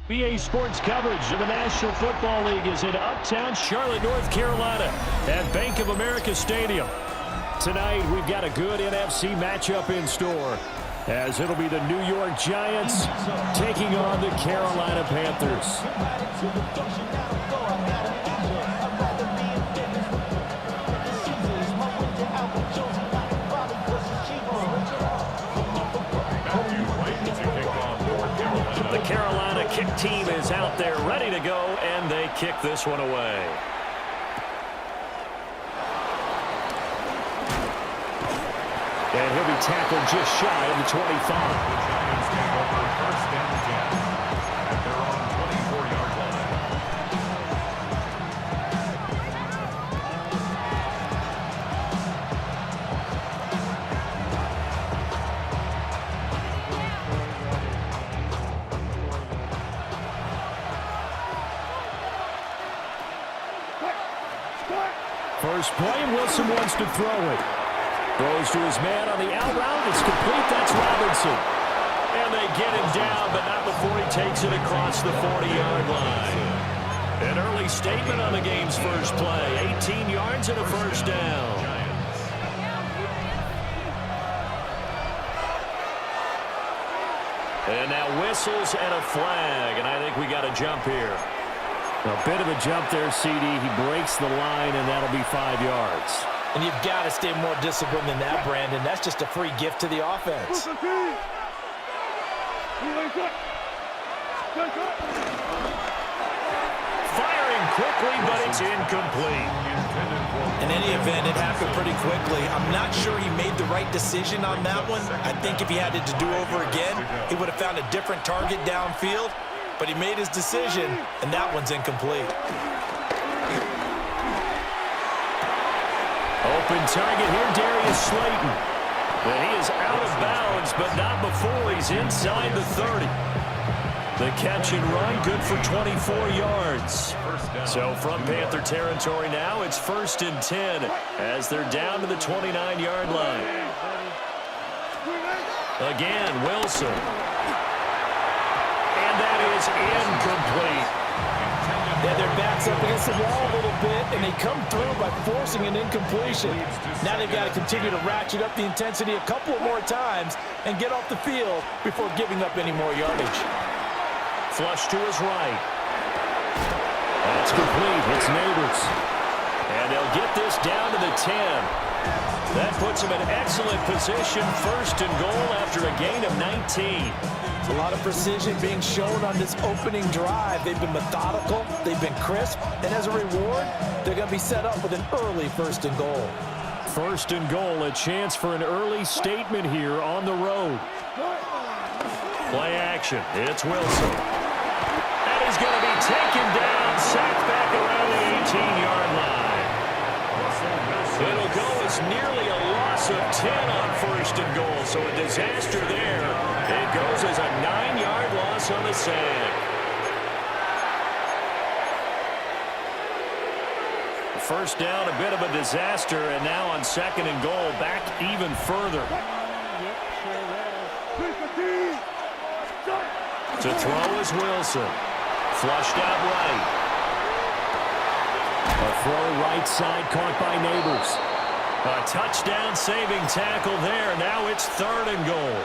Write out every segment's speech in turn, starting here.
BA Sports coverage of the National Football League is in uptown Charlotte, North Carolina at Bank of America Stadium. Tonight, we've got a good NFC matchup in store, as it'll be the New York Giants taking on the Carolina Panthers. The Carolina kick team is out there ready to go, and they kick this one away. And he'll be tackled just shy of the 25. The Giants take over first and 10 at their own 24-yard line. First play, and Wilson wants to throw it. Throws to his man on the out route. It's complete. That's Robinson. And they get him down, but not before he takes it across the 40-yard line. An early statement on the game's first play. 18 yards and a first down. And now whistles and a flag, and I think we got a jump here. A bit of a jump there, CD. He breaks the line, and that'll be 5 yards. And you've got to stay more disciplined than that, Brandon. That's just a free gift to the offense. Firing quickly, but it's incomplete. In any event, it happened pretty quickly. I'm not sure he made the right decision on that one. I think if he had it to do over again, he would have found a different target downfield. But he made his decision, and that one's incomplete. Open target here, Darius Slayton. And he is out of bounds, but not before he's inside the 30. The catch and run, good for 24 yards. So from Panther territory now, it's 1st and 10 as they're down to the 29-yard line. Again, Wilson. And that is incomplete. Yeah, their back's up against the wall a little bit, and they come through by forcing an incompletion. Now they've got to continue to ratchet up the intensity a couple more times and get off the field before giving up any more yardage. Flush to his right. That's complete. It's Neighbors. And they'll get this down to the 10. That puts him in excellent position, 1st and goal after a gain of 19. A lot of precision being shown on this opening drive. They've been methodical, they've been crisp, and as a reward, they're going to be set up with an early 1st and goal. 1st and goal, a chance for an early statement here on the road. Play action, it's Wilson. And he's going to be taken down, sacked back around the 18-yard line. It'll go as nearly a loss of 10 on 1st and goal, so a disaster there. It goes as a 9-yard loss on the sack. First down, a bit of a disaster, and now on 2nd and goal, back even further. To throw is Wilson. Flushed out right. A throw right side caught by Neighbors. A touchdown saving tackle there. Now it's 3rd and goal.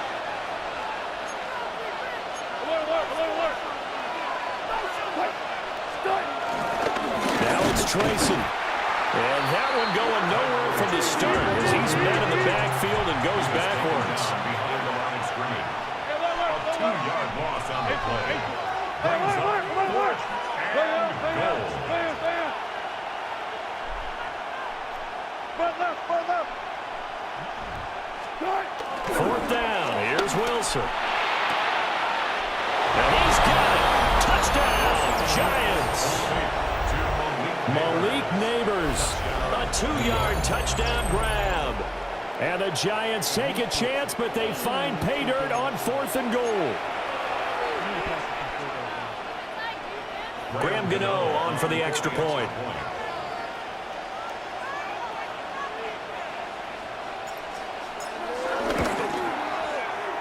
Now it's Tracy. And that one going nowhere from the start as he's met in the backfield and goes backwards. Behind the line of scrimmage. A 2-yard loss on the play. Brings up 4th and goal. Fourth down. Here's Wilson. And he's got it. Touchdown, Giants. Malik Neighbors. A 2-yard touchdown grab. And the Giants take a chance, but they find pay dirt on 4th and goal. Graham Gano on for the extra point.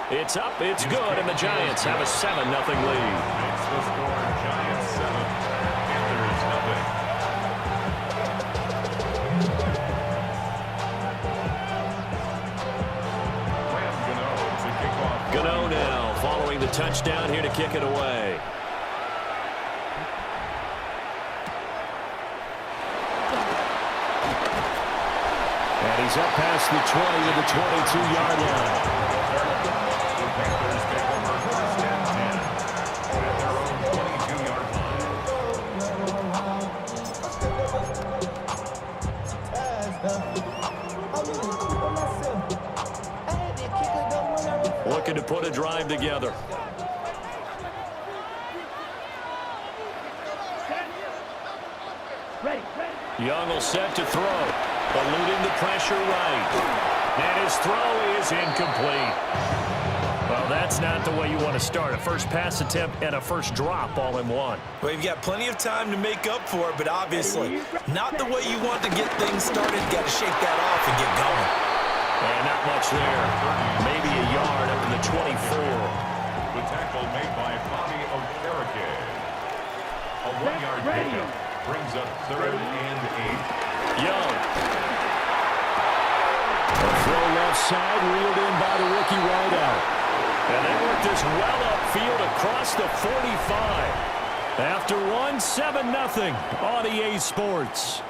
It's up, it's good, and the Giants have a 7-0 lead. Makes the score Giants 7, Panthers nothing. To kick off. Gano now following the touchdown here to kick it away. And he's up past the 20 to the 22-yard line. The Panthers take over first and 10 at their own 22-yard line. Looking to put a drive together. Young will set to throw. Eluding the pressure right. And his throw is incomplete. Well, that's not the way you want to start. A first pass attempt and a first drop all in one. Well, you've got plenty of time to make up for it, but obviously not the way you want to get things started. Got to shake that off and get going. And not much there. Maybe a yard up to the 24. The tackle made by Bobby Okereke. A 1-yard pickup brings up 3rd and 8. Young. A throw left side, reeled in by the rookie wideout. And they work this well upfield across the 45. After one, 7-0 on EA Sports.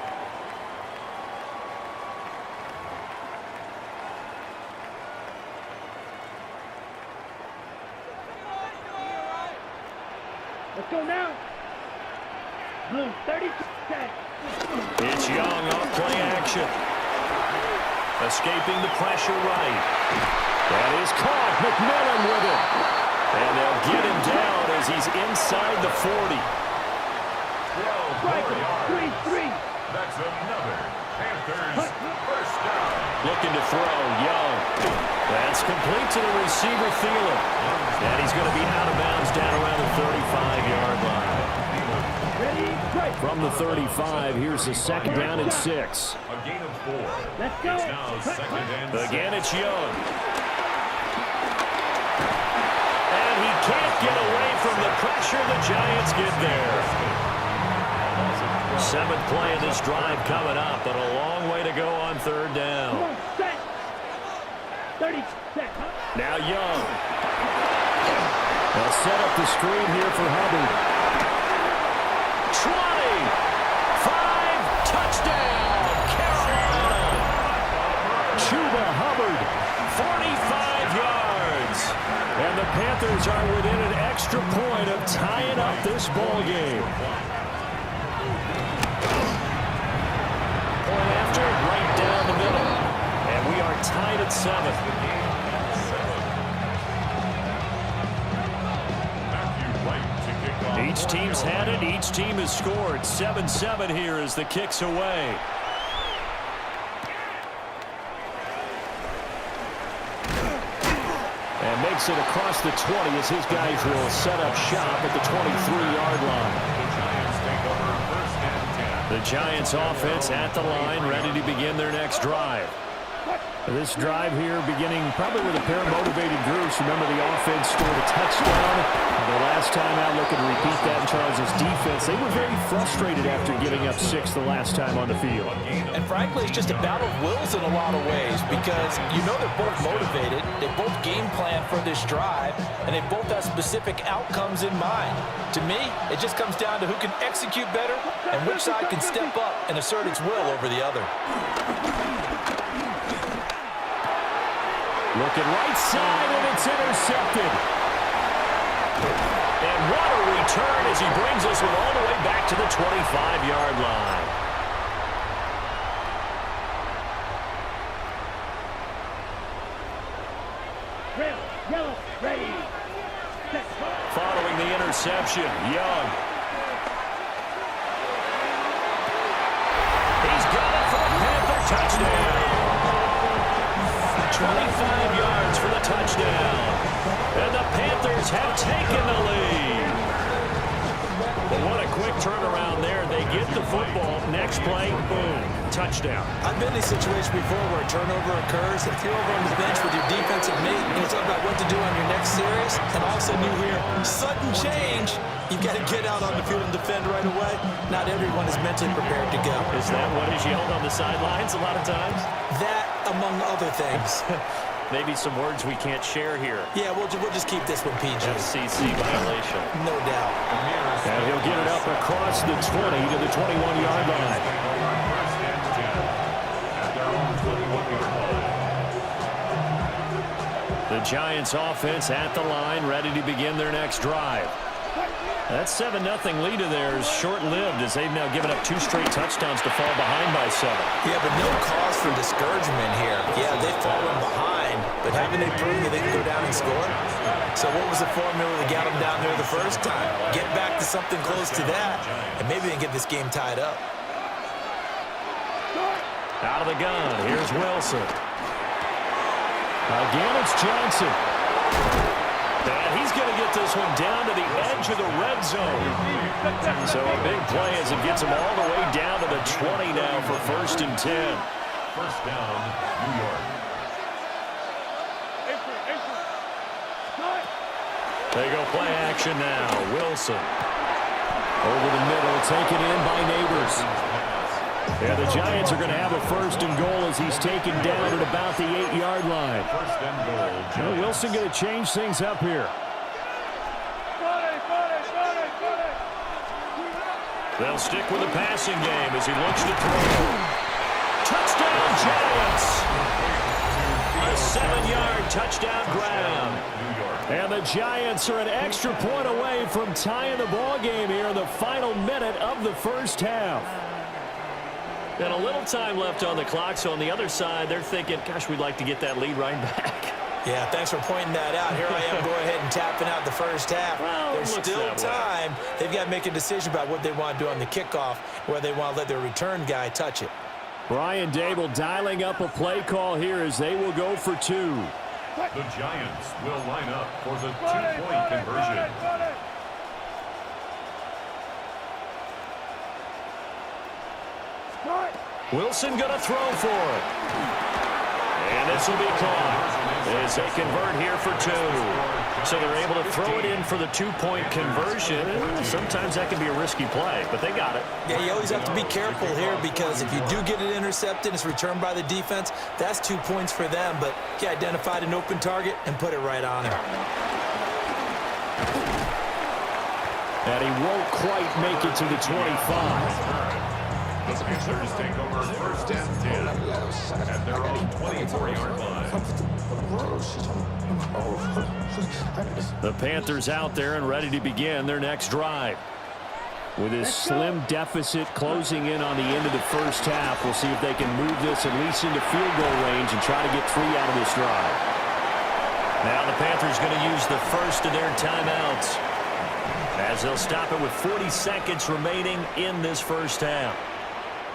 Let's go now. Blue, 30 seconds. It's Young off play action. Escaping the pressure right. That is caught. McMillan with it. And they'll get him down as he's inside the 40. 12 more yards. 3-3. That's another Panthers first down. Looking to throw. Young. That's complete to the receiver, Thielen. And he's going to be out of bounds down around the 35-yard line. Ready, break. From the 35, here's the second down and 6. A gain of 4. Let's go. It's now 2nd and 6. Again, it's Young. And he can't get away from the pressure. The Giants get there. 7th play of this drive coming up, but a long way to go on 3rd down. Come on, set. 30 seconds. Now Young. They'll set up the screen here for Hubbard. 20, 5, touchdown, Carolina. Chuba Hubbard, 45 yards. And the Panthers are within an extra point of tying up this ball game. Point after, right down the middle. And we are tied at 7. Each team's had it. Each team has scored. 7-7 here as the kick's away. And makes it across the 20 as his guys will set up shop at the 23-yard line. The Giants offense at the line, ready to begin their next drive. This drive here beginning probably with a pair of motivated groups. Remember, the offense scored a touchdown. The last time out, looking to repeat that in Charles' defense. They were very frustrated after giving up 6 the last time on the field. And frankly, it's just a battle of wills in a lot of ways because you know they're both motivated. They both game plan for this drive, and they both have specific outcomes in mind. To me, it just comes down to who can execute better and which side can step up and assert its will over the other. Looking right side, and it's intercepted. And what a return as he brings us all the way back to the 25-yard line. Red, yellow, ready. Set. Following the interception, Young. He's got it for a Panther touchdown. 25 yards for the touchdown. And the Panthers have taken the lead. But what a quick turnaround there. They get the football. Next play, boom, touchdown. I've been in a situation before where a turnover occurs, and if you're over on the bench with your defensive mate, it's all about what to to do on your next series, and all of a sudden you hear sudden change. You've got to get out on the field and defend right away. Not everyone is mentally prepared to go. Is that what is yelled on the sidelines a lot of times? That, among other things. Maybe some words we can't share here. Yeah, we'll just keep this one PG. FCC violation. No doubt. And he'll get it up across the 20 to the 21-yard line. First and 10 at their own 21-yard line. The Giants offense at the line, ready to begin their next drive. That 7-0 lead of theirs short-lived as they've now given up 2 straight touchdowns to fall behind by 7. Yeah, but no cause for discouragement here. Yeah, they've fallen behind, but haven't they proven that they can go down and score? So what was the formula that got them down there the first time? Get back to something close to that, and maybe they can get this game tied up. Out of the gun, here's Wilson. Again, it's Johnson. And he's going to get this one down to the edge of the red zone. So a big play as it gets him all the way down to the 20 now for 1st and 10. First down, New York. They go play action now. Wilson. Over the middle, taken in by Neighbors. Yeah, the Giants are going to have a 1st and goal as he's taken down at about the 8-yard line. First and goal, Well, Wilson going to change things up here. They'll stick with the passing game as he looks to throw. Touchdown, Giants! A 7-yard touchdown grab. And the Giants are an extra point away from tying the ball game here in the final minute of the first half. And a little time left on the clock, so on the other side, they're thinking, gosh, we'd like to get that lead right back. Yeah, thanks for pointing that out. Here I am going ahead and tapping out the first half. Well, There's still time. They've got to make a decision about what they want to do on the kickoff, whether they want to let their return guy touch it. Brian Dable dialing up a play call here as they will go for 2. The Giants will line up for the 2-point conversion. Wilson going to throw for it. And this will be caught as they convert here for 2. So they're able to throw it in for the 2-point conversion. Sometimes that can be a risky play, but they got it. Yeah, you always have to be careful here because if you do get it intercepted, it's returned by the defense, that's 2 points for them. But he identified an open target and put it right on him. And he won't quite make it to the 25. The Panthers take over 1st and 10 at their own 24-yard line. The Panthers out there and ready to begin their next drive. With his slim deficit closing in on the end of the first half, we'll see if they can move this at least into field goal range and try to get 3 out of this drive. Now the Panthers going to use the first of their timeouts as they'll stop it with 40 seconds remaining in this first half.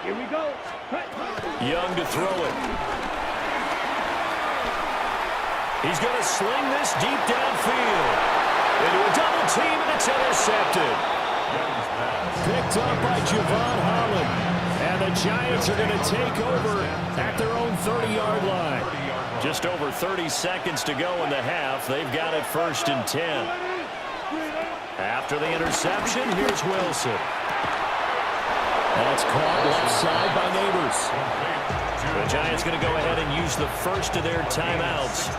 Here we go. Young to throw it. He's going to sling this deep downfield. Into a double team, and it's intercepted. Picked up by Javon Holland. And the Giants are going to take over at their own 30-yard line. Just over 30 seconds to go in the half. They've got it 1st and 10. After the interception, here's Wilson. That's caught left side by Neighbors. The Giants going to go ahead and use the first of their timeouts.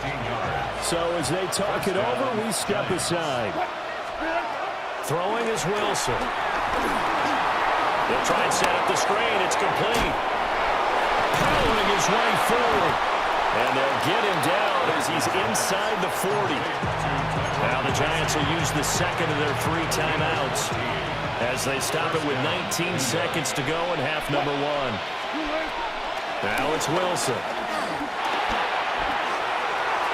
So as they talk it over, we step aside. Throwing is Wilson. They'll try and set up the screen. It's complete. Powering his way forward. And they'll get him down as he's inside the 40. Now the Giants will use the second of their 3 timeouts as they stop it with 19 seconds to go in half number 1. Now it's Wilson.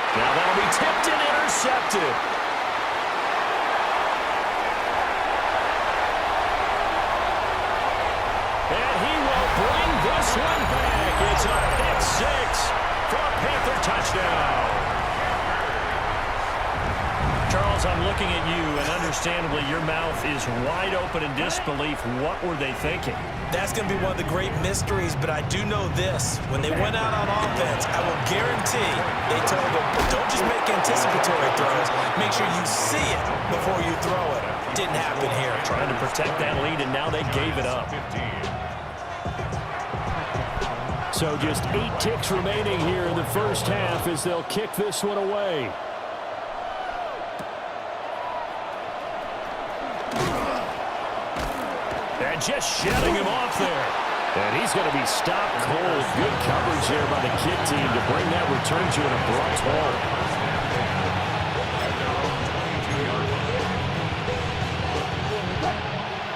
Now that'll be tipped and intercepted. And he will bring this one back. It's a pick 6 for a Panther touchdown. Charles, I'm looking at you, and understandably, your mouth is wide open in disbelief. What were they thinking? That's going to be one of the great mysteries, but I do know this. When they went out on offense, I will guarantee they told them, don't just just make anticipatory throws. Make sure you see it before you throw it. Didn't happen here. Trying to protect that lead, and now they gave it up. So just 8 ticks remaining here in the first half as they'll kick this one away. And just shutting him off there. And he's going to be stopped cold. Good coverage there by the kick team to bring that return to an abrupt halt.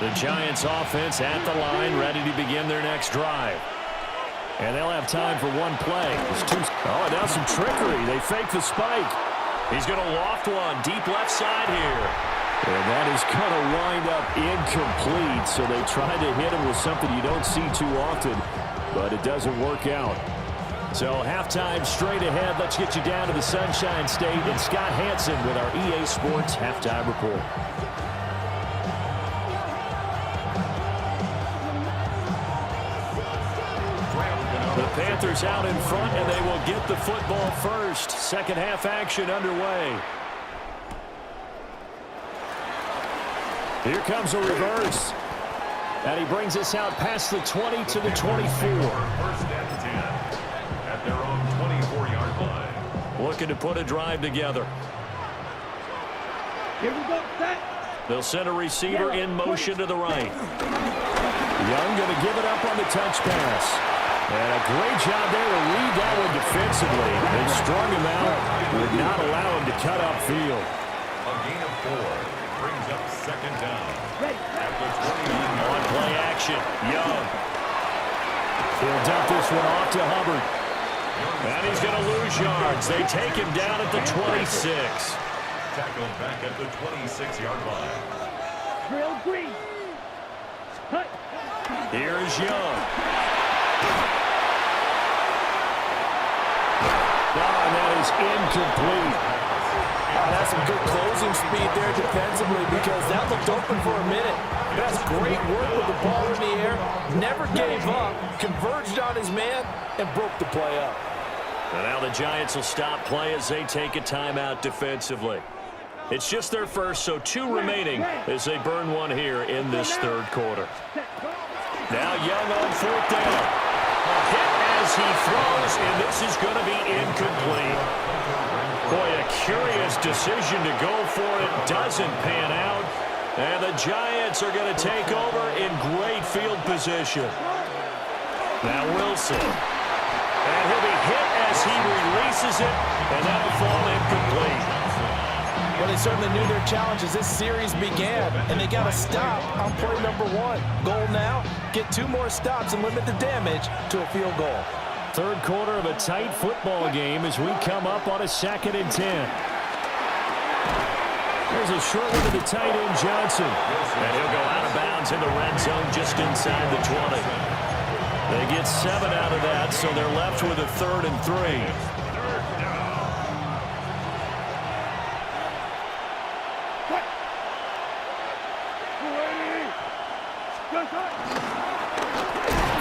The Giants offense at the line, ready to begin their next drive. And they'll have time for one play. Oh, now some trickery. They fake the spike. He's going to loft one deep left side here. And that is going to wind up incomplete. So they tried to hit him with something you don't see too often, but it doesn't work out. So halftime straight ahead. Let's get you down to the Sunshine State and Scott Hansen with our EA Sports Halftime Report. The Panthers out in front, and they will get the football first. Second half action underway. Here comes a reverse. And he brings us out past the 20 to the 24. First and 10 at their own 24-yard line. Looking to put a drive together. Here we go, set. They'll send a receiver in motion to the right. Young going to give it up on the touch pass. And a great job there to read that one defensively. They strung him out, would not allow him to cut upfield. A gain of 4 brings up second down. At the 20. On play action, Young. He'll dump this one off to Hubbard. And he's going to lose yards. They take him down at the 26. Tackled back at the 26-yard line. Drill green. Cut. Here is Young. And that is incomplete. That's some good closing speed there defensively because that looked open for a minute. That's great work with the ball in the air. Never gave up, converged on his man, and broke the play up. And now the Giants will stop play as they take a timeout defensively. It's just their first, so 2 remaining as they burn one here in this third quarter. Now Young on fourth down. A hit as he throws, and this is going to be incomplete. Boy, a curious decision to go for it. Doesn't pan out. And the Giants are going to take over in great field position. Now Wilson. And he'll be hit as he releases it, and that'll fall incomplete. Well, they certainly knew their challenge as this series began, and they got to stop on play number 1. Goal now, get 2 more stops and limit the damage to a field goal. Third quarter of a tight football game as we come up on a 2nd and 10. There's a short one to the tight end, Johnson. And he'll go out of bounds in the red zone just inside the 20. They get 7 out of that, so they're left with a 3rd and 3.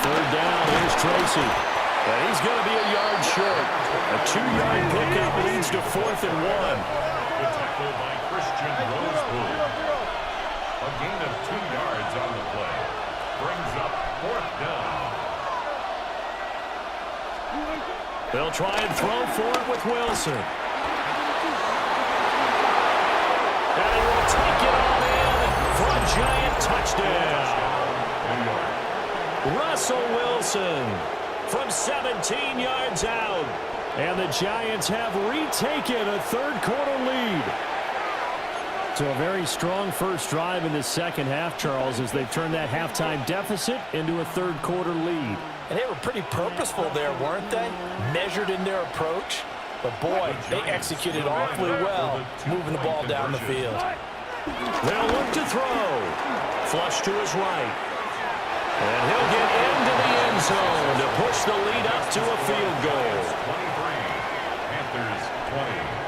Third down, here's Tracy. And he's going to be a yard short. A 2-yard pickup leads to 4th and 1. The tackle by Christian Rosepool. A gain of 2 yards on the play. Brings up 4th down. They'll try and throw for it with Wilson. And he will take it on in for a Giant touchdown. Russell Wilson from 17 yards out. And the Giants have retaken a third-quarter lead. So a very strong first drive in the second half, Charles, as they've turned that halftime deficit into a third-quarter lead. And they were pretty purposeful there, weren't they? Measured in their approach. But, boy, they executed awfully well moving the ball down the field. They'll look to throw. Flush to his right. And he'll get into the end zone to push the lead up to a field goal. 23. Panthers 20.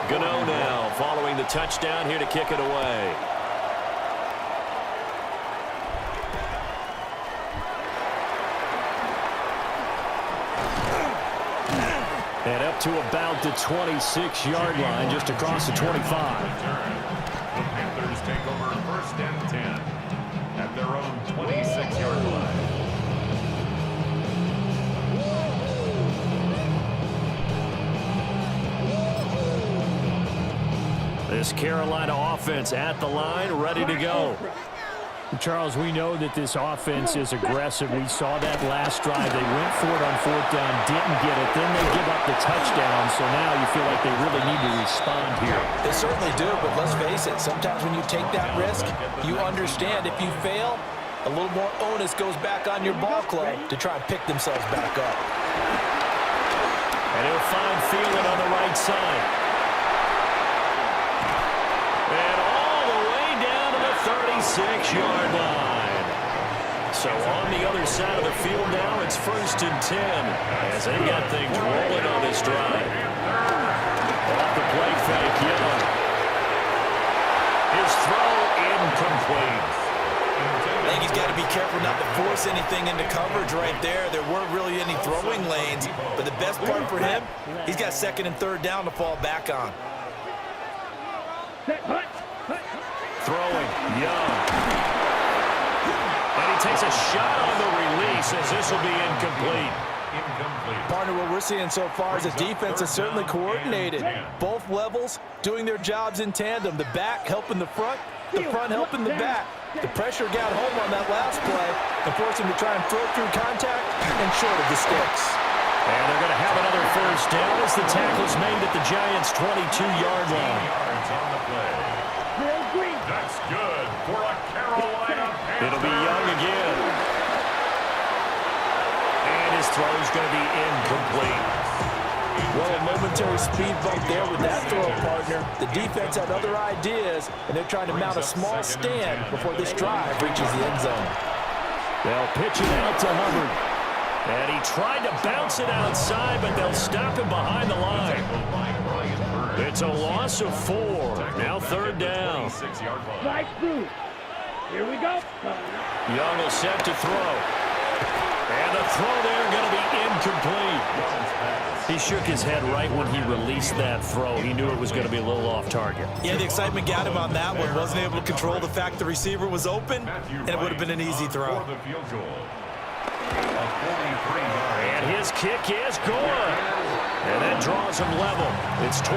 Gano now following the touchdown here to kick it away. And up to about the 26-yard line, just across the 25. The Panthers take over 1st and 10 at their own 26-yard line. This Carolina offense at the line, ready to go. Charles, we know that this offense is aggressive. We saw that last drive. They went for it on 4th down, didn't get it. Then they give up the touchdown, so now you feel like they really need to respond here. They certainly do, but let's face it, sometimes when you take that risk, you understand if you fail, a little more onus goes back on your ball club to try and pick themselves back up. And he'll find Thielen on the right side. And all the way down to the 36-yard line. So on the other side of the field now, it's 1st and 10 as they got things rolling on this drive. Off the play fake, Young. His throw incomplete. I think he's got to be careful not to force anything into coverage right there. There weren't really any throwing lanes, but the best part for him, he's got 2nd and 3rd down to fall back on. Throwing, Young. And he takes a shot on the release as this will be incomplete. Partner, what we're seeing so far is the defense is certainly coordinated. Both levels doing their jobs in tandem. The back helping the front helping the back. The pressure got home on that last play and forced him to try and throw through contact and short of the sticks. And they're going to have another 1st down as the tackle's made at the Giants' 22-yard line. That's good for a Carolina Panther. It'll be Young again. And his throw's going to be incomplete. Well, a momentary speed bump there with that throw, partner. The defense had other ideas, and they're trying to mount a small stand before this drive reaches the end zone. They'll pitch it out to Hubbard. And he tried to bounce it outside, but they'll stop him behind the line. It's a loss of 4. Now 3rd down. Right through. Here we go. Young will set to throw. And the throw there going to be incomplete. He shook his head right when he released that throw. He knew it was going to be a little off target. Yeah, the excitement got him on that one. Wasn't able to control the fact the receiver was open, and it would have been an easy throw. And his kick is good. And that draws him level. It's 23-23.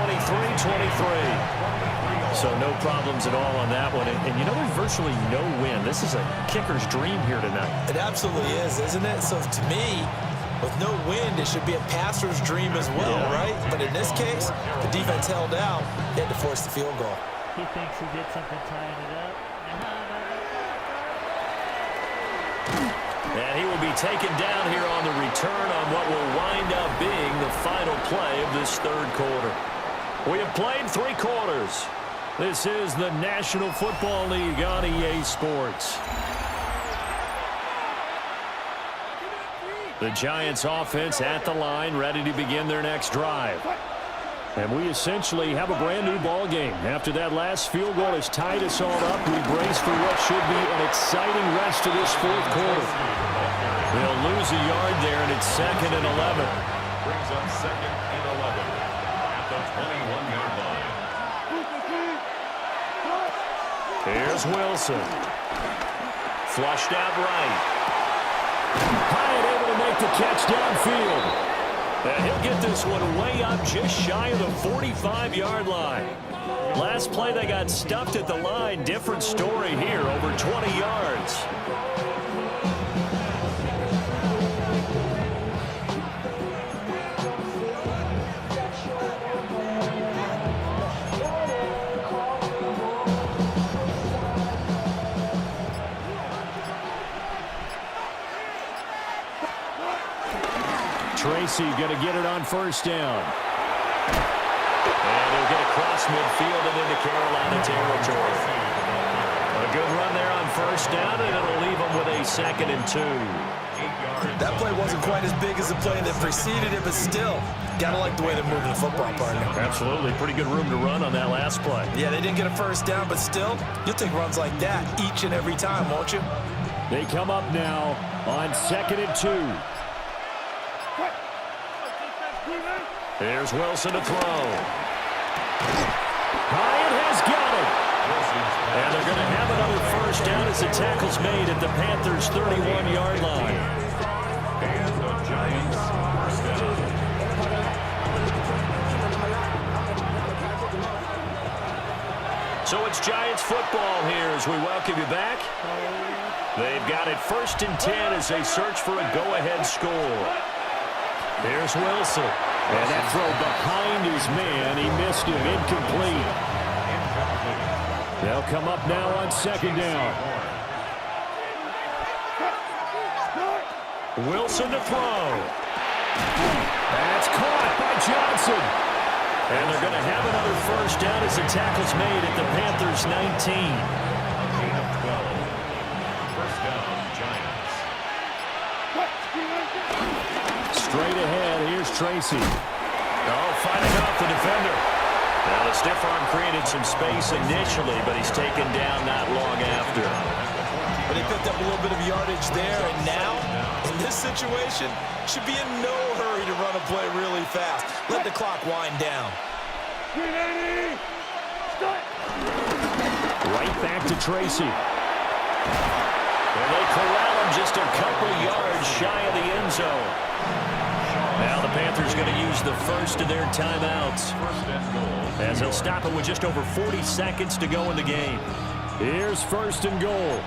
So no problems at all on that one. And you know, there's virtually no win. This is a kicker's dream here tonight. It absolutely is, isn't it? So to me, with no wind, it should be a passer's dream as well, right? But in this case, the defense held out. They had to force the field goal. He thinks he did something tying it up. And he will be taken down here on the return on what will wind up being the final play of this 3rd quarter. We have played 3 quarters. This is the National Football League on EA Sports. The Giants offense at the line, ready to begin their next drive. And we essentially have a brand new ball game. After that last field goal has tied us all up, we brace for what should be an exciting rest of this 4th quarter. They'll lose a yard there, and it's 2nd and 11. Brings up 2nd and 11 at the 21-yard line. Here's Wilson. Flushed out right. Hyatt able to make the catch downfield. And he'll get this one way up just shy of the 45-yard line. Last play they got stuffed at the line. Different story here, over 20 yards. Tracy going to get it on 1st down. And he'll get across midfield and into Carolina territory. A good run there on 1st down, and it'll leave them with a 2nd and 2. That play wasn't quite as big as the play that preceded it, but still, gotta like the way they're moving the football, partner. Absolutely. Pretty good room to run on that last play. Yeah, they didn't get a first down, but still, you'll take runs like that each and every time, won't you? They come up now on 2nd and 2. Here's Wilson to throw. Bryant has got it. And they're going to have another first down as the tackle's made at the Panthers' 31-yard line. And the Giants first down. So it's Giants football here as we welcome you back. They've got it 1st and 10 as they search for a go-ahead score. Here's Wilson. And that throw behind his man. He missed him. Incomplete. They'll come up now on 2nd down. Wilson to throw. That's caught by Johnson. And they're going to have another first down as the tackle's made at the Panthers' 19. Gain of 12. First down, Giants. Straight ahead, here's Tracy. Oh, fighting off the defender. Now the stiff arm created some space initially, but he's taken down not long after. But he picked up a little bit of yardage there, and now, in this situation, should be in no hurry to run a play really fast. Let the clock wind down. Right back to Tracy. And they corral him just a couple yards shy of the end zone. Now the Panthers going to use the first of their timeouts, as they'll stop it with just over 40 seconds to go in the game. Here's 1st and goal.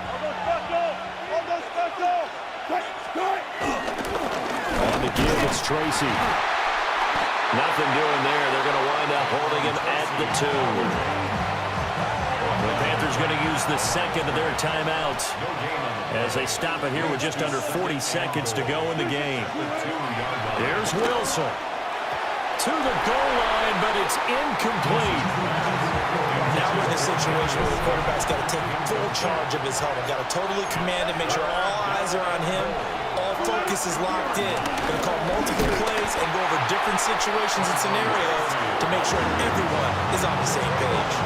On the give, it's Tracy. Nothing doing there. They're going to wind up holding him at the 2. The Panthers going to use the second of their timeouts as they stop it here with just under 40 seconds to go in the game. Here's Wilson to the goal line, but it's incomplete. Now we're in a situation where the quarterback's got to take full charge of his huddle. Got to totally command it, make sure all eyes are on him. All focus is locked in. Going to call multiple plays and go over different situations and scenarios to make sure everyone is on the same page.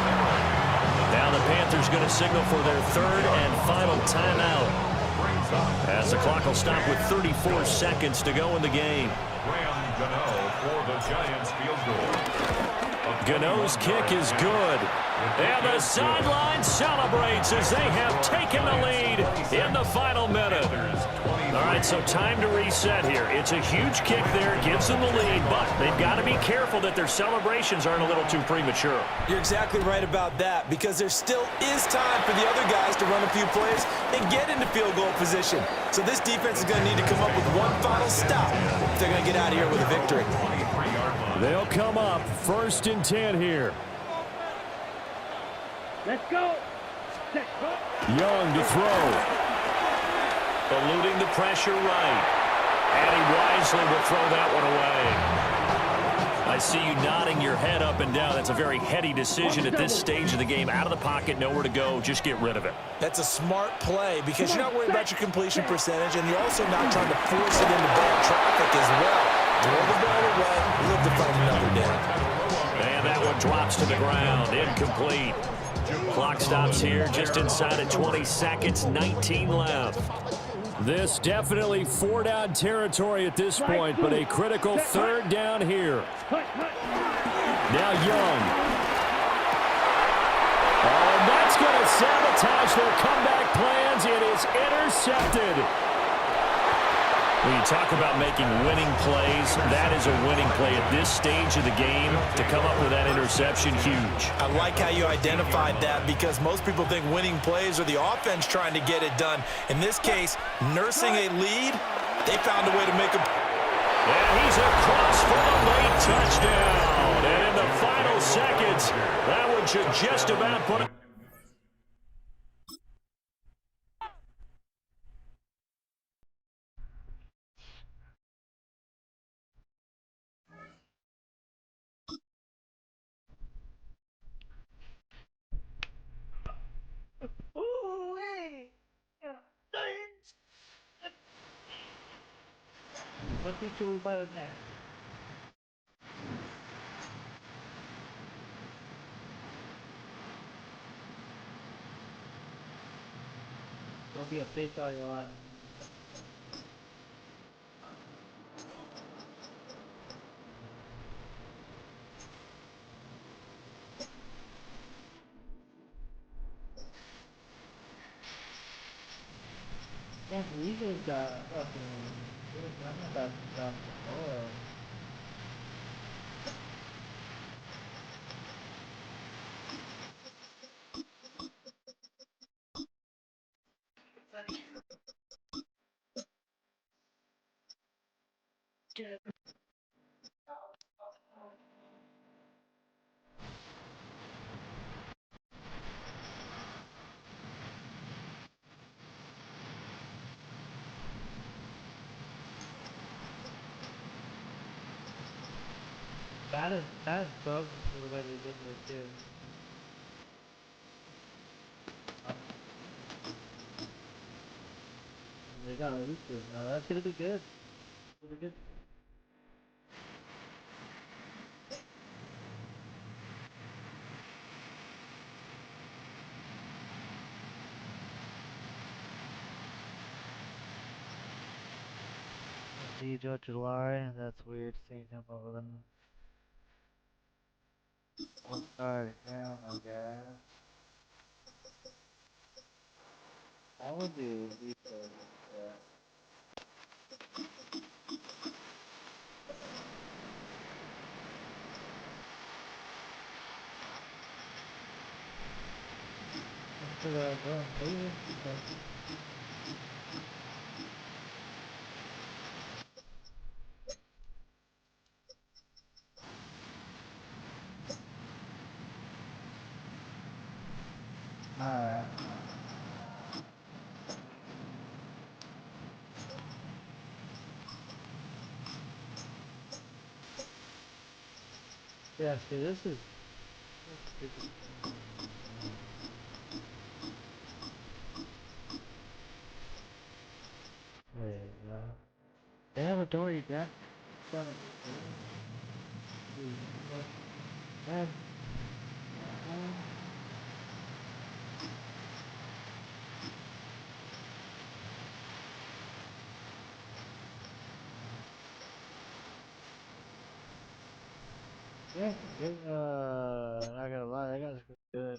Now the Panthers going to signal for their 3rd and final timeout, as the clock will stop with 34 seconds to go in the game. For the Giants field goal. Gano's kick is good. And the sideline celebrates as they have taken the lead in the final minute. All right, so time to reset here. It's a huge kick there, gives them the lead, but they've got to be careful that their celebrations aren't a little too premature. You're exactly right about that, because there still is time for the other guys to run a few plays and get into field goal position. So this defense is going to need to come up with one final stop if they're going to get out of here with a victory. They'll come up 1st and 10 here. Let's go. Young to throw. Eluding the pressure right. And he wisely will throw that one away. I see you nodding your head up and down. That's a very heady decision at this stage of the game. Out of the pocket, nowhere to go. Just get rid of it. That's a smart play because you're not worried about your completion percentage, and you're also not trying to force it into bad traffic as well. Throw the ball away, look to find another down. And that one drops to the ground. Incomplete. Clock stops here just inside of 20 seconds, 19 left. This definitely 4-down territory at this point, but a critical 3rd down here. Now Young. Oh, and that's going to sabotage their comeback plans. It is intercepted. When you talk about making winning plays, that is a winning play at this stage of the game. To come up with that interception, huge. I like how you identified that, because most people think winning plays are the offense trying to get it done. In this case, nursing a lead, they found a way to make a... And he's across for a late touchdown. And in the final seconds, that one should just about put it... What did you buy next? Don't be a bitch all you want. Damn, we just got fucking running back down the floor. That is broken for the way they did it too. They got Lucas now. That's gonna be good. Gonna be good. DJ July, that's weird seeing him over there. We'll start it down, okay. I would do replay. After that, maybe. Alright. Yeah, see, this is. Wait, they have a Dory back. Man. Yeah, not gonna lie, that guy's good,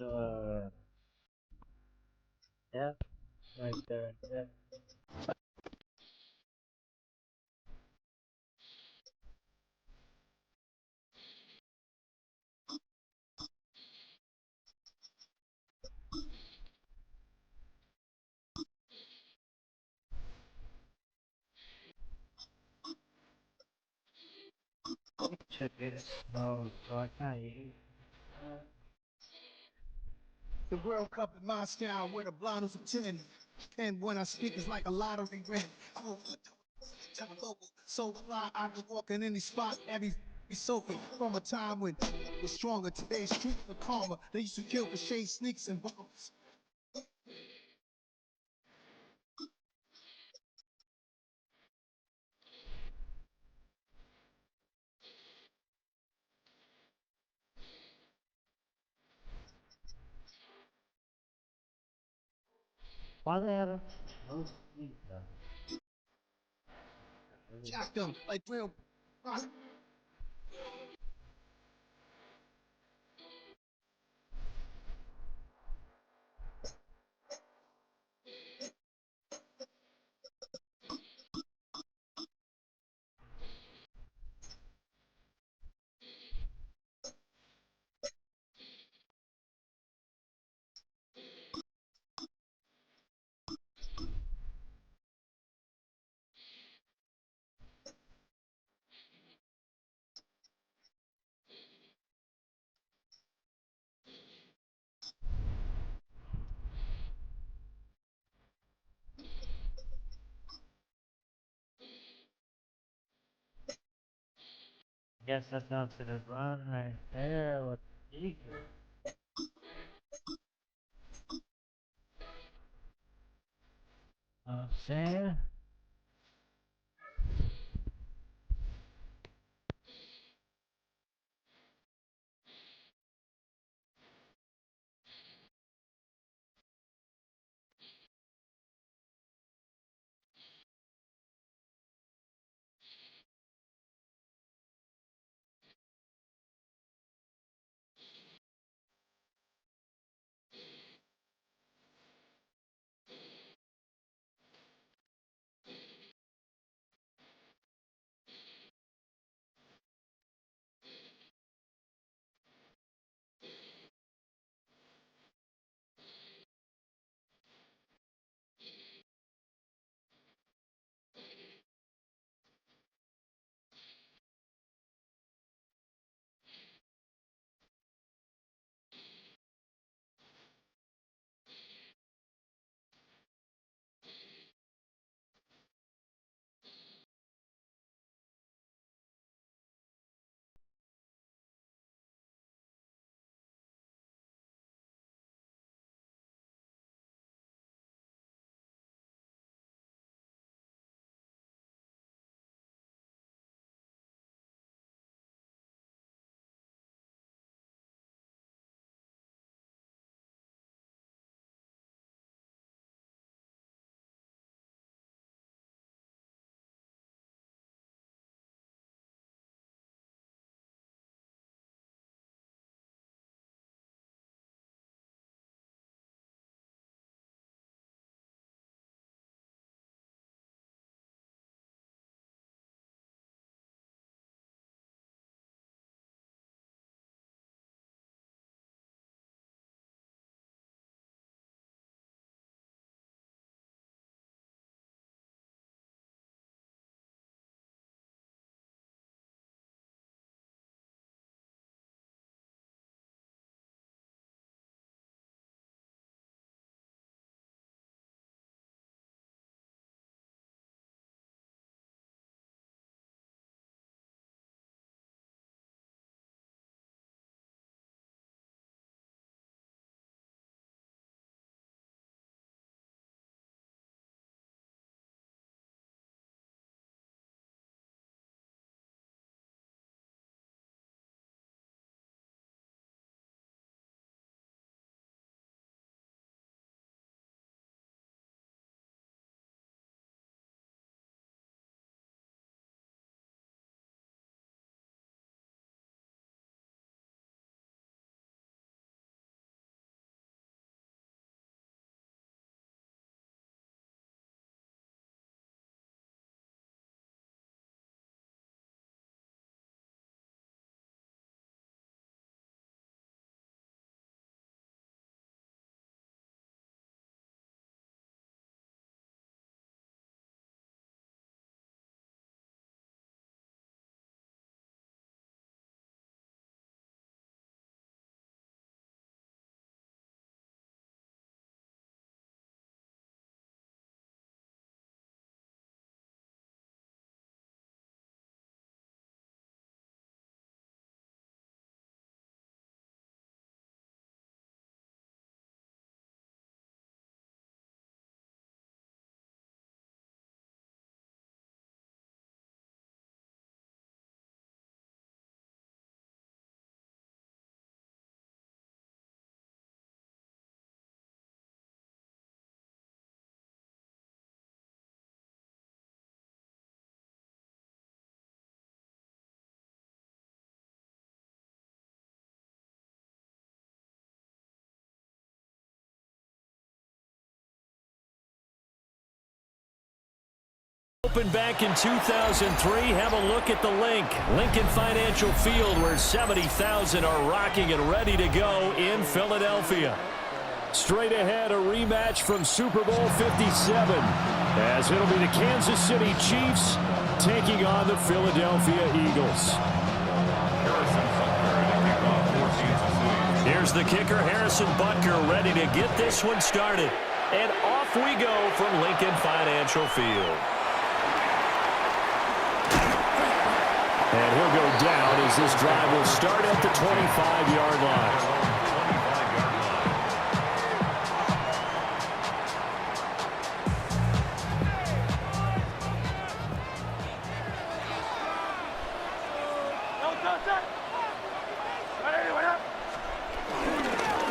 yeah, right there, yeah. Check it, no, so I can't eat. The World Cup in Moscow with a blonde of 10. And when I speak, it's like a lottery win. So fly, I can walk in any spot, every soaking from a time when it was stronger. Today's street the calmer. They used to kill for shade sneaks and bombs. Why they have no sleep though? Jack them like real. Guess that's not gonna run right there with Eagle. I'm saying? Opened back in 2003. Have a look at the link. Lincoln Financial Field, where 70,000 are rocking and ready to go in Philadelphia. Straight ahead, a rematch from Super Bowl 57, as it'll be the Kansas City Chiefs taking on the Philadelphia Eagles. Here's the kicker, Harrison Butker, ready to get this one started. And off we go from Lincoln Financial Field. And he'll go down as this drive will start at the 25-yard line.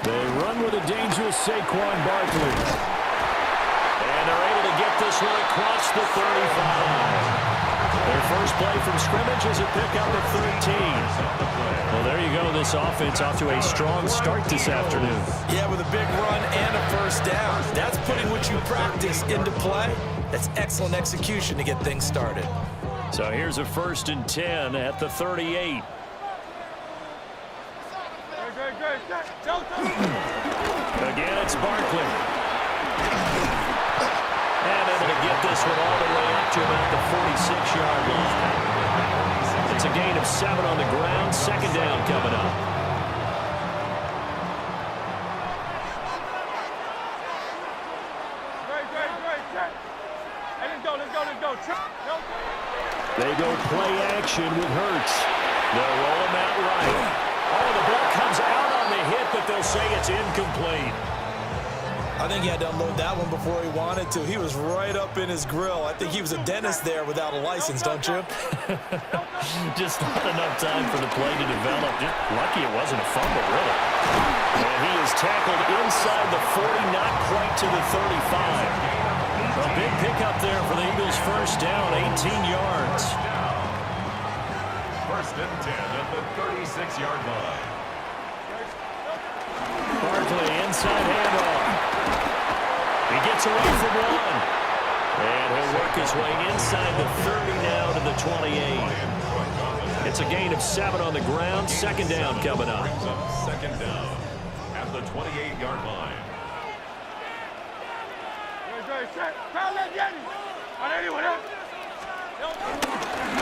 They run with a dangerous Saquon Barkley. And they're able to get this one across the 35. Their first play from scrimmage is a pickup at 13. Well, there you go. This offense off to a strong start this afternoon. Yeah, with a big run and a first down. That's putting what you practice into play. That's excellent execution to get things started. So here's a 1st and 10 at the 38. Again, it's Barkley. And able to get this one all the way up to about the 46-yard line. It's a gain of 7 on the ground. 2nd down coming up. They go play action with Hurts. They'll roll him out right. Oh, the ball comes out on the hit, but they'll say it's incomplete. I think he had to unload that one before he wanted to. He was right up in his grill. I think he was a dentist there without a license, don't you? Just not enough time for the play to develop. Just lucky it wasn't a fumble, really. And he is tackled inside the 40, not quite to the 35. A big pickup there for the Eagles' first down, 18 yards. 1st and 10 at the 36-yard line. Barkley, inside handoff. He gets away from one. And he'll work his way inside the 30 now to the 28. It's a gain of 7 on the ground. 2nd down coming up. 2nd down at the 28-yard line.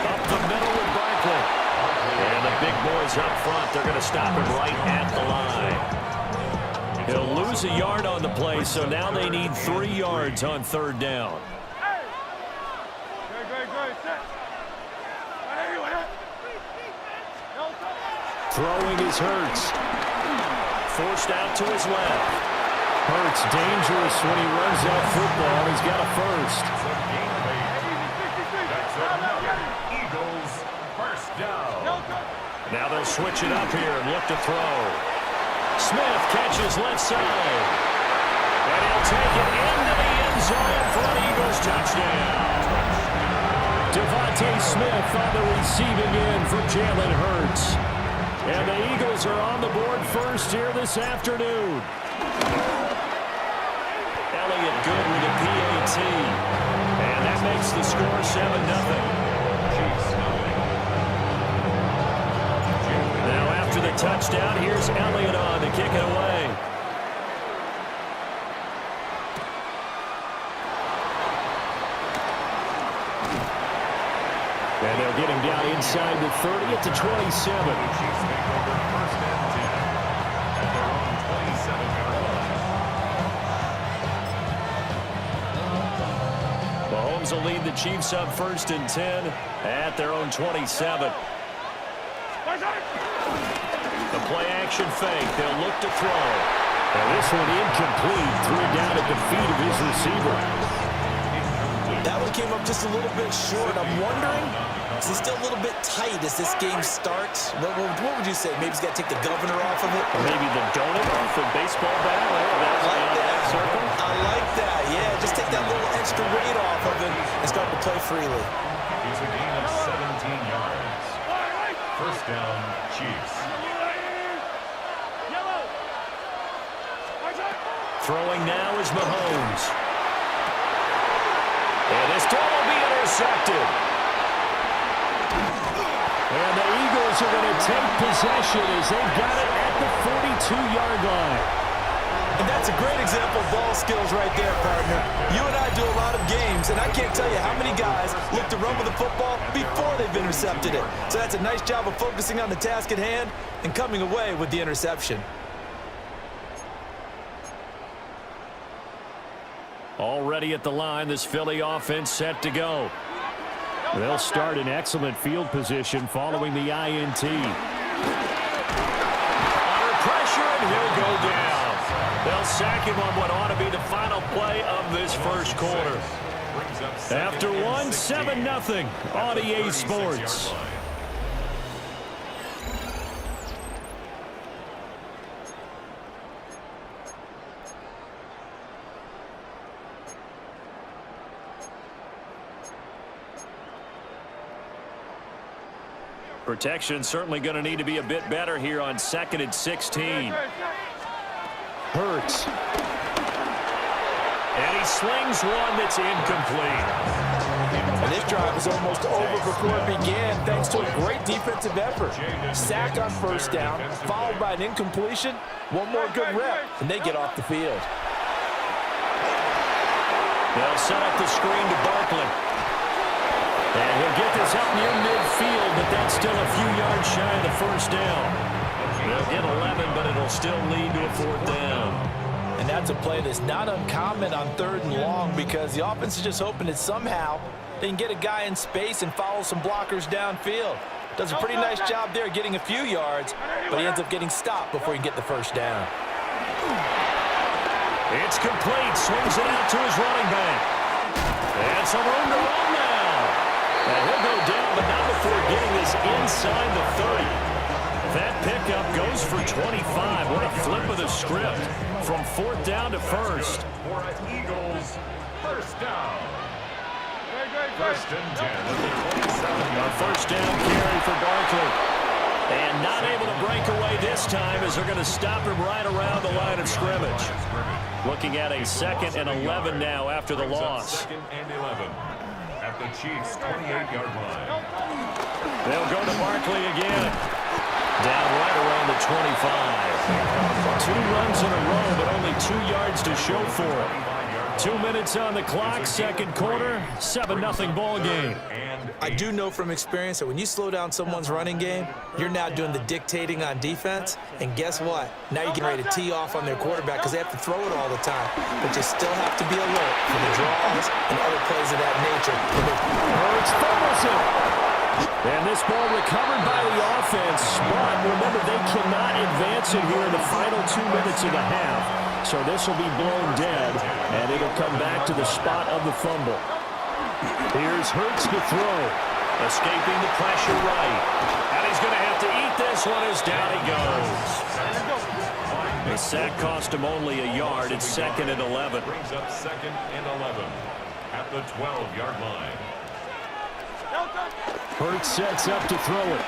Up the middle with Barkley. And the big boys up front, they're going to stop him right at the line. He'll lose a yard on the play, so now they need 3 yards on 3rd down. Throwing is Hurts. Forced out to his left. Hurts dangerous when he runs that football. He's got a first. Eagles first down. Now they'll switch it up here and look to throw. Smith catches left side. And he'll take it into the end zone for an Eagles touchdown. Devontae Smith on the receiving end for Jalen Hurts. And the Eagles are on the board first here this afternoon. Elliott good with a PAT. And that makes the score 7-0. Now after the touchdown, here's Elliott on to kick it away. And they'll get him down inside the 30 at the 27. Mahomes will lead the Chiefs up 1st and 10 at their own 27. The play action fake. They'll look to throw. And this one incomplete. Threw it down at the feet of his receiver. That one came up just a little bit short. I'm wondering, is he still a little bit tight as this game starts? What would you say? Maybe he's got to take the governor off of it? Or maybe the donut off the baseball bat? I like that. Circle? I like that. Yeah, just take that little extra weight off of it and start to play freely. He's a gain of 17 yards. 1st down, Chiefs. Throwing now is Mahomes. And this throw will be intercepted. And the Eagles are going to take possession as they've got it at the 42-yard line. And that's a great example of ball skills right there, partner. You and I do a lot of games, and I can't tell you how many guys look to run with the football before they've intercepted it. So that's a nice job of focusing on the task at hand and coming away with the interception. Already at the line, this Philly offense set to go. They'll start in excellent field position following the INT. Under pressure, and he'll go down. They'll sack him on what ought to be the final play of this first quarter. After one, 7-0 on EA Sports. Protection certainly going to need to be a bit better here on 2nd and 16. Hurts. And he slings one that's incomplete. And this drive is almost over before it began thanks to a great defensive effort. Sack on first down, followed by an incompletion. One more good rep, and they get off the field. They'll set up the screen to Barkley. And he'll get this up near midfield, but that's still a few yards shy of the first down. They'll get 11, but it'll still lead to a 4th down. And that's a play that's not uncommon on 3rd and long because the offense is just hoping that somehow they can get a guy in space and follow some blockers downfield. Does a pretty nice job there getting a few yards, but he ends up getting stopped before he can get the first down. It's complete. Swings it out to his running back. And some room to run now. And he'll go down, but not before getting this inside the 30. That pickup goes for 25. What a flip of the script. From 4th down to 1st. For an Eagles first down. 1st and 10 at the 27. A first down carry for Barkley. And not able to break away this time as they're going to stop him right around the line of scrimmage. Looking at a 2nd and 11 now after the loss. 2nd and 11 at the Chiefs' 28-yard line. They'll go to Barkley again. Down right around the 25. 2 runs in a row, but only 2 yards to show for it. 2 minutes on the clock, 2nd quarter, 7-0 ball game. I do know from experience that when you slow down someone's running game, you're now doing the dictating on defense. And guess what? Now you're getting ready to tee off on their quarterback because they have to throw it all the time. But you still have to be alert for the draws and other plays of that nature. Hurts fumbles it. And this ball recovered by the offense. But remember, they cannot advance it here in the final 2 minutes of the half. So this will be blown dead, and it'll come back to the spot of the fumble. Here's Hurts to throw. Escaping the pressure right. And he's going to have to eat this one as down he goes. The sack cost him only a yard. It's 2nd and 11. Brings up 2nd and 11 at the 12-yard line. Hurts sets up to throw it.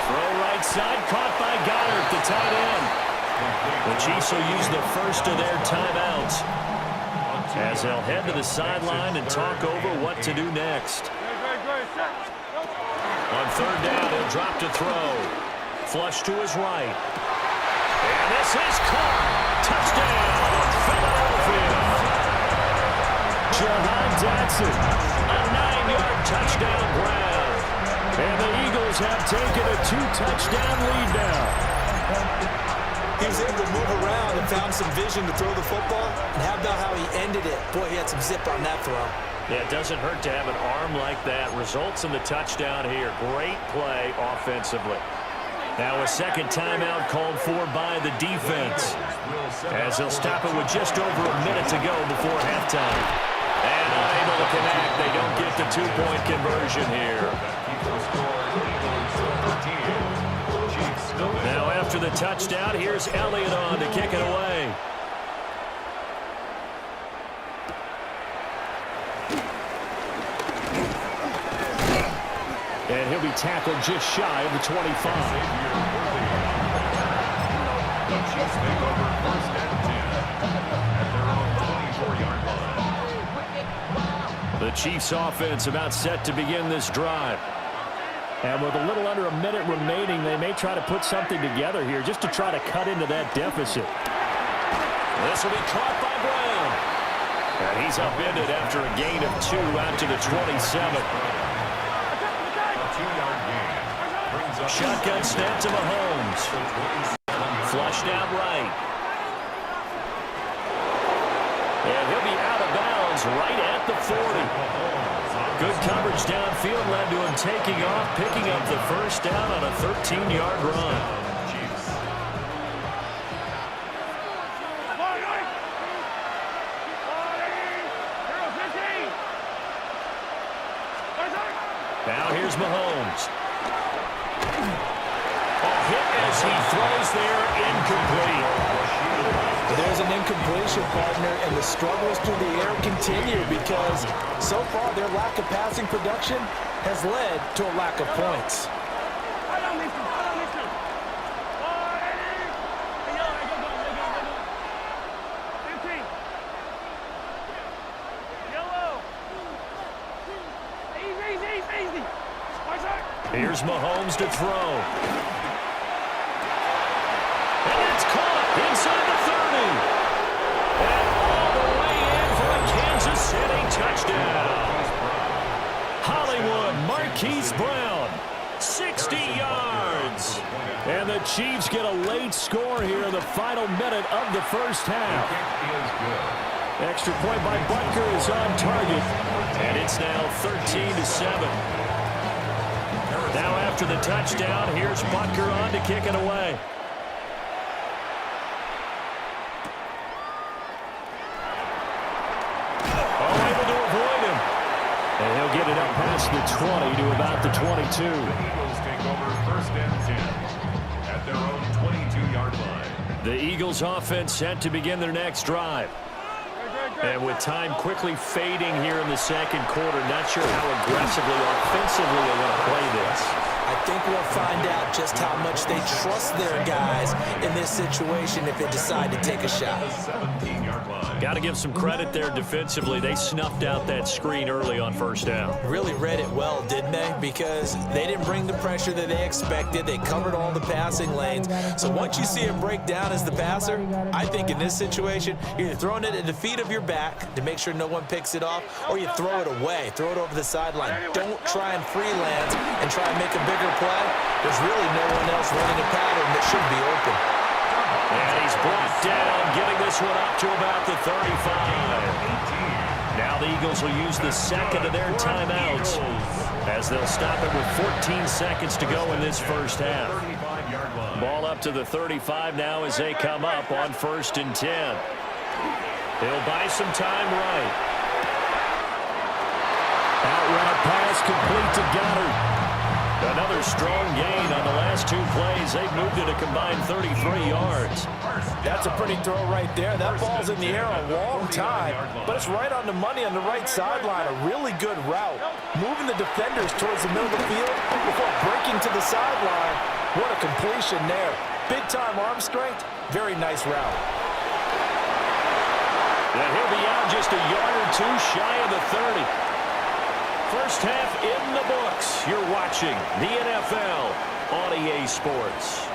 Throw right side, caught by Goddard, the tight end. The Chiefs will use the first of their timeouts as they'll head to the sideline and talk over what to do next. On 3rd down, he'll drop to throw. Flush to his right. And this is caught. Touchdown, Philadelphia. Jahan Dotson, a 9-yard touchdown grab. And the Eagles have taken a 2-touchdown lead now. He was able to move around and found some vision to throw the football. And how about how he ended it? Boy, he had some zip on that throw. Yeah, it doesn't hurt to have an arm like that. Results in the touchdown here. Great play offensively. Now a 2nd timeout called for by the defense, as they'll stop it with just over a minute to go before halftime. And unable to connect. They don't get the 2-point conversion here. Now after the touchdown, here's Elliott on to kick it away. And he'll be tackled just shy of the 25. The Chiefs take over 1st and 10 at their own 24-yard line. The Chiefs offense about set to begin this drive. And with a little under a minute remaining, they may try to put something together here just to try to cut into that deficit. This will be caught by Brown. And he's upended after a gain of 2 out to the 27. Shotgun snap to Mahomes. Flushed out right. And he'll be out of bounds right at the 40. Good coverage downfield led to him taking off, picking up the first down on a 13-yard run. Now here's Mahomes. A hit as he throws there, incomplete. There's an incompletion, partner, and the struggles through the air continue because so far their lack of passing production has led to a lack of points. Here's Mahomes to throw. And it's caught inside the 30. And all the way in for a Kansas City touchdown. Hollywood Marquise Brown, 60 yards. And the Chiefs get a late score here in the final minute of the first half. Extra point by Butker is on target. And it's now 13-7. Now after the touchdown, here's Butker on to kick it away. Oh, able to avoid him. And he'll get it up past the 20 to about the 22. The Eagles take over 1st and 10 at their own 22-yard line. The Eagles offense set to begin their next drive. And with time quickly fading here in the second quarter, not sure how aggressively, offensively they want to play this. I think we'll find out just how much they trust their guys in this situation if they decide to take a shot. 17-yard line. Got to give some credit there defensively. They snuffed out that screen early on first down. Really read it well, didn't they? Because they didn't bring the pressure that they expected. They covered all the passing lanes. So once you see it break down as the passer, I think in this situation, you're either throwing it at the feet of your back to make sure no one picks it off, or you throw it away, throw it over the sideline. Don't try and freelance and try and make a bigger play. There's really no one else running a pattern that should be open. And he's brought down, getting this one up to about the 35. Now the Eagles will use the second of their timeouts as they'll stop it with 14 seconds to go in this first half. Ball up to the 35 now as they come up on 1st and 10. He'll buy some time right. Out route pass complete to Goddard. Another strong gain on the last 2 plays. They've moved it a combined 33 yards. That's a pretty throw right there. That ball's in the air a long time, but it's right on the money on the right sideline. A really good route. Moving the defenders towards the middle of the field before breaking to the sideline. What a completion there. Big-time arm strength. Very nice route. And he'll be out just a yard or 2 shy of the 30. First half in the books. You're watching the NFL on EA Sports.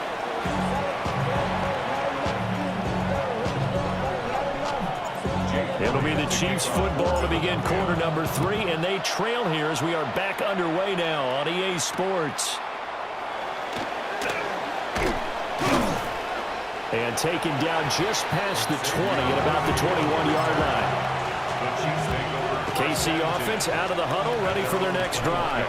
It'll be the Chiefs football to begin quarter number 3, and they trail here as we are back underway now on EA Sports. And taken down just past the 20 at about the 21-yard line. KC offense out of the huddle, ready for their next drive.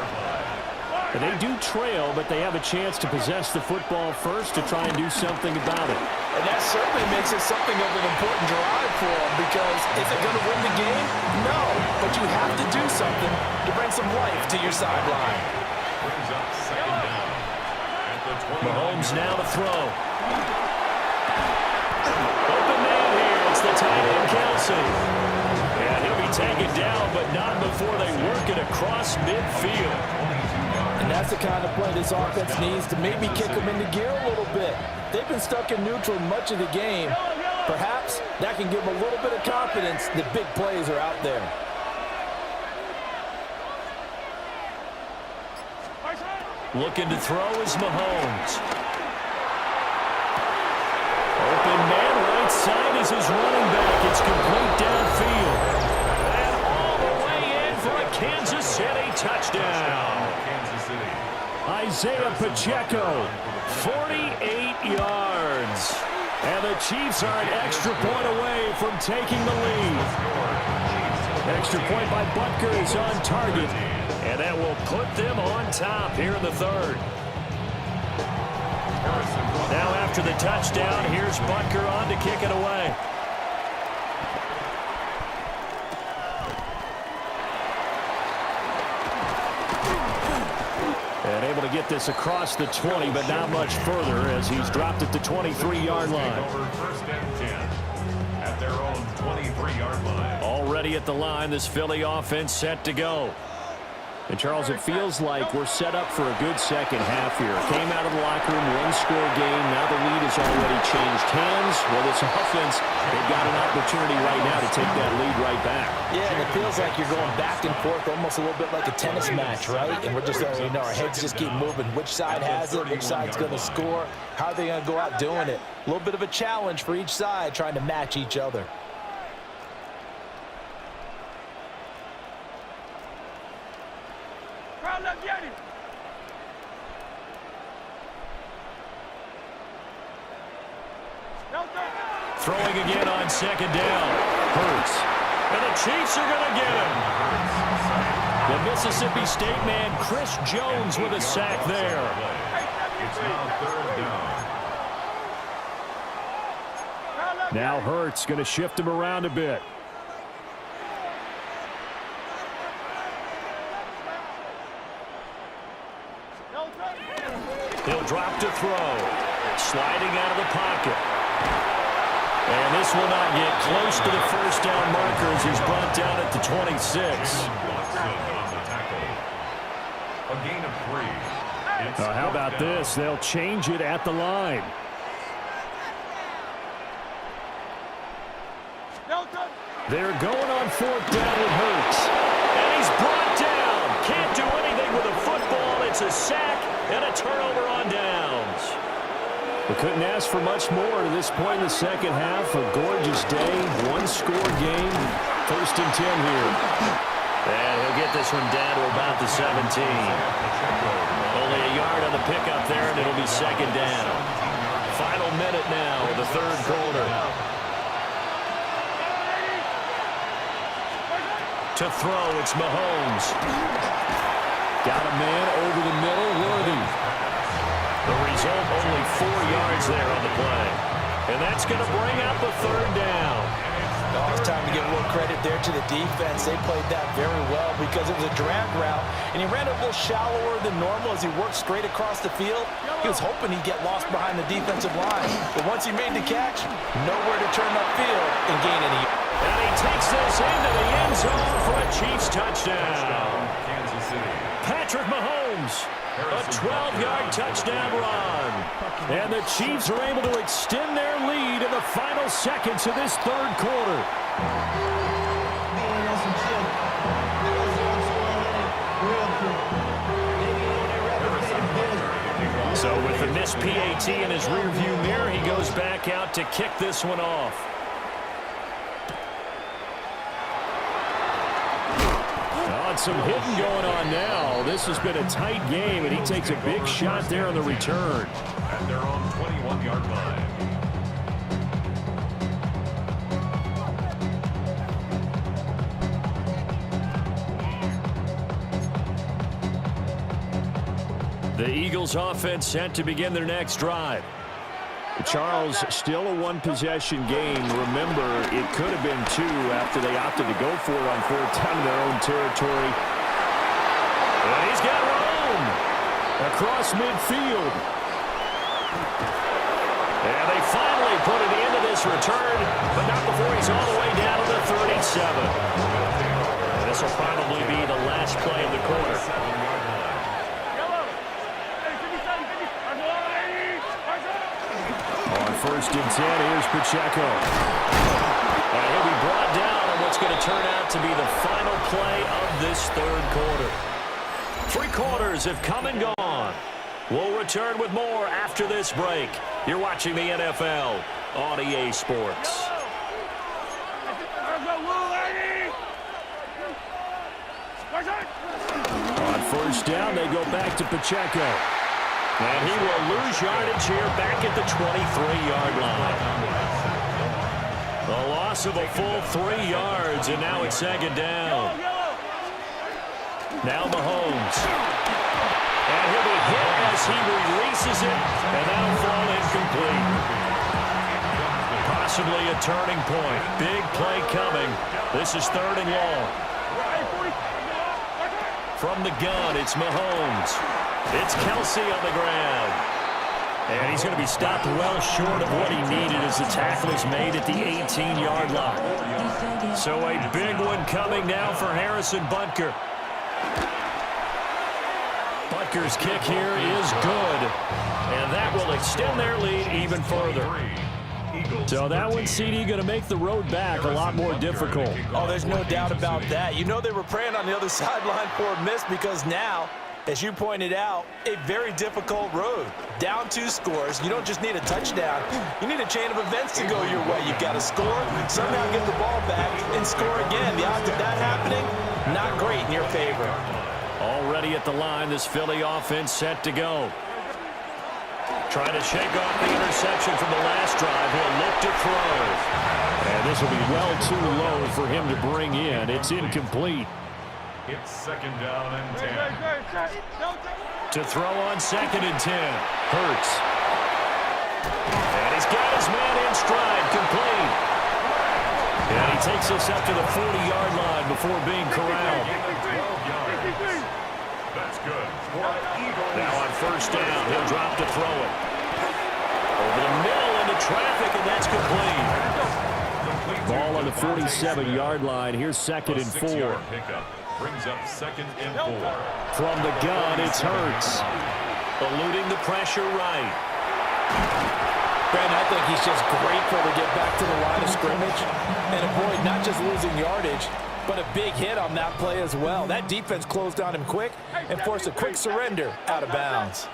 And they do trail, but they have a chance to possess the football first to try and do something about it. And that certainly makes it something of an important drive for them, because is it going to win the game? No, but you have to do something to bring some life to your sideline. Brings up 2nd down at the 20. Mahomes now to throw. Open man here. It's the tight end, Kelsey. And he'll be taken down, but not before they work it across midfield. And that's the kind of play this offense needs to maybe kick them into gear a little bit. They've been stuck in neutral much of the game. Perhaps that can give them a little bit of confidence that big plays are out there. Looking to throw is Mahomes. Open man right side is his running back. It's complete downfield. And all the way in for a Kansas City touchdown. Kansas City. Isaiah Pacheco, 48 yards. And the Chiefs are an extra point away from taking the lead. Extra point by Butker is on target. And that will put them on top here in the third. Now after the touchdown, here's Butker on to kick it away. And able to get this across the 20, but not much further as he's dropped at the 23-yard line. Over first and 10 at their own 23-yard line. Already at the line, this Philly offense set to go. And, Charles, it feels like we're set up for a good second half here. Came out of the locker room, one-score game. Now the lead has already changed hands. Well, this offense, they've got an opportunity right now to take that lead right back. Yeah, and it feels like you're going back and forth almost a little bit like a tennis match, right? And we're just, our heads just keep moving. Which side has it? Which side's going to score? How are they going to go out doing it? A little bit of a challenge for each side trying to match each other. Throwing again on second down. Hurts. And the Chiefs are going to get him. The Mississippi State man, Chris Jones, with a sack there. It's now third down. Now Hurts going to shift him around a bit. He'll drop to throw. Sliding out of the pocket. And this will not get close to the first down marker as he's brought down at the 26. A gain of 3. How about this? They'll change it at the line. They're going on fourth down with Hurts. And he's brought down. Can't do anything with a football. It's a sack and a turnover on downs. We couldn't ask for much more to this point in the second half. A gorgeous day, one-score game. First and 10 here. And he'll get this one down to about the 17. Only a yard on the pickup there, and it'll be second down. Final minute now of the third quarter. To throw, it's Mahomes. Got a man over the middle, Worthy. The result, only 4 yards there on the play. And that's going to bring up a third down. Oh, it's time to give a little credit there to the defense. They played that very well because it was a drag route, and he ran a little shallower than normal as he worked straight across the field. He was hoping he'd get lost behind the defensive line. But once he made the catch, nowhere to turn upfield and gain any. And he takes this into the end zone for a Chiefs touchdown. Kansas City. Patrick Mahomes. A 12-yard touchdown run. And the Chiefs are able to extend their lead in the final seconds of this third quarter. So with the missed PAT in his rearview mirror, he goes back out to kick this one off. Some hitting going on now. This has been a tight game, and he takes a big shot there on the return. At their own 21-yard line. The Eagles offense set to begin their next drive. Charles, still a one-possession game. Remember, it could have been 2 after they opted to go for it on fourth down in their own territory. And he's got room across midfield. And they finally put it into this return, but not before he's all the way down to the 37. And this will probably be the last play of the quarter. First and 10, here's Pacheco. And he'll be brought down on what's going to turn out to be the final play of this third quarter. Three quarters have come and gone. We'll return with more after this break. You're watching the NFL on EA Sports. On first down, they go back to Pacheco. And he will lose yardage here back at the 23-yard line. A loss of a full 3 yards, and now it's second down. Now Mahomes. And he'll be hit as he releases it, and that'll fall incomplete. Possibly a turning point. Big play coming. This is 3rd and long. From the gun, it's Mahomes. It's Kelsey on the ground. And he's going to be stopped well short of what he needed as the tackle is made at the 18-yard line. So a big one coming now for Harrison Butker. Butker's kick here is good. And that will extend their lead even further. So that one, CD, going to make the road back a lot more difficult. Oh, there's no doubt about that. You know they were praying on the other sideline for a miss because now, as you pointed out, a very difficult road. Down 2 scores. You don't just need a touchdown. You need a chain of events to go your way. You've got to score, somehow get the ball back, and score again. The odds of that happening, not great in your favor. Already at the line, this Philly offense set to go. Trying to shake off the interception from the last drive. He'll look to throw. And this will be well too low for him to bring in. It's incomplete. It's 2nd down and 10. To throw on 2nd and 10. Hurts. And he's got his man in stride, complete. And he takes us up to the 40-yard line before being corralled. That's good. Now on first down, he'll drop to throw it. Over the middle into traffic, and that's complete. Ball on the 47-yard line. Here's 2nd and 4. Pickup brings up 2nd and 4. From the gun, it's Hurts. Eluding the pressure right. Ben, I think he's just grateful to get back to the line of scrimmage and avoid not just losing yardage, but a big hit on that play as well. That defense closed on him quick and forced a quick surrender out of bounds.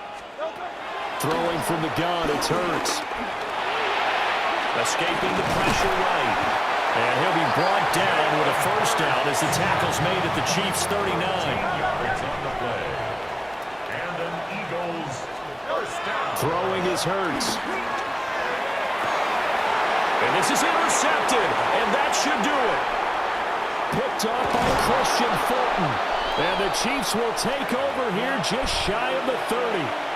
Throwing from the gun, it's Hurts. Escaping the pressure right. And he'll be brought down with a first down as the tackle's made at the Chiefs' 39. Yards on the play. And an Eagles first down. Throwing is Hurts. And this is intercepted, and that should do it. Picked up by Christian Fulton. And the Chiefs will take over here just shy of the 30.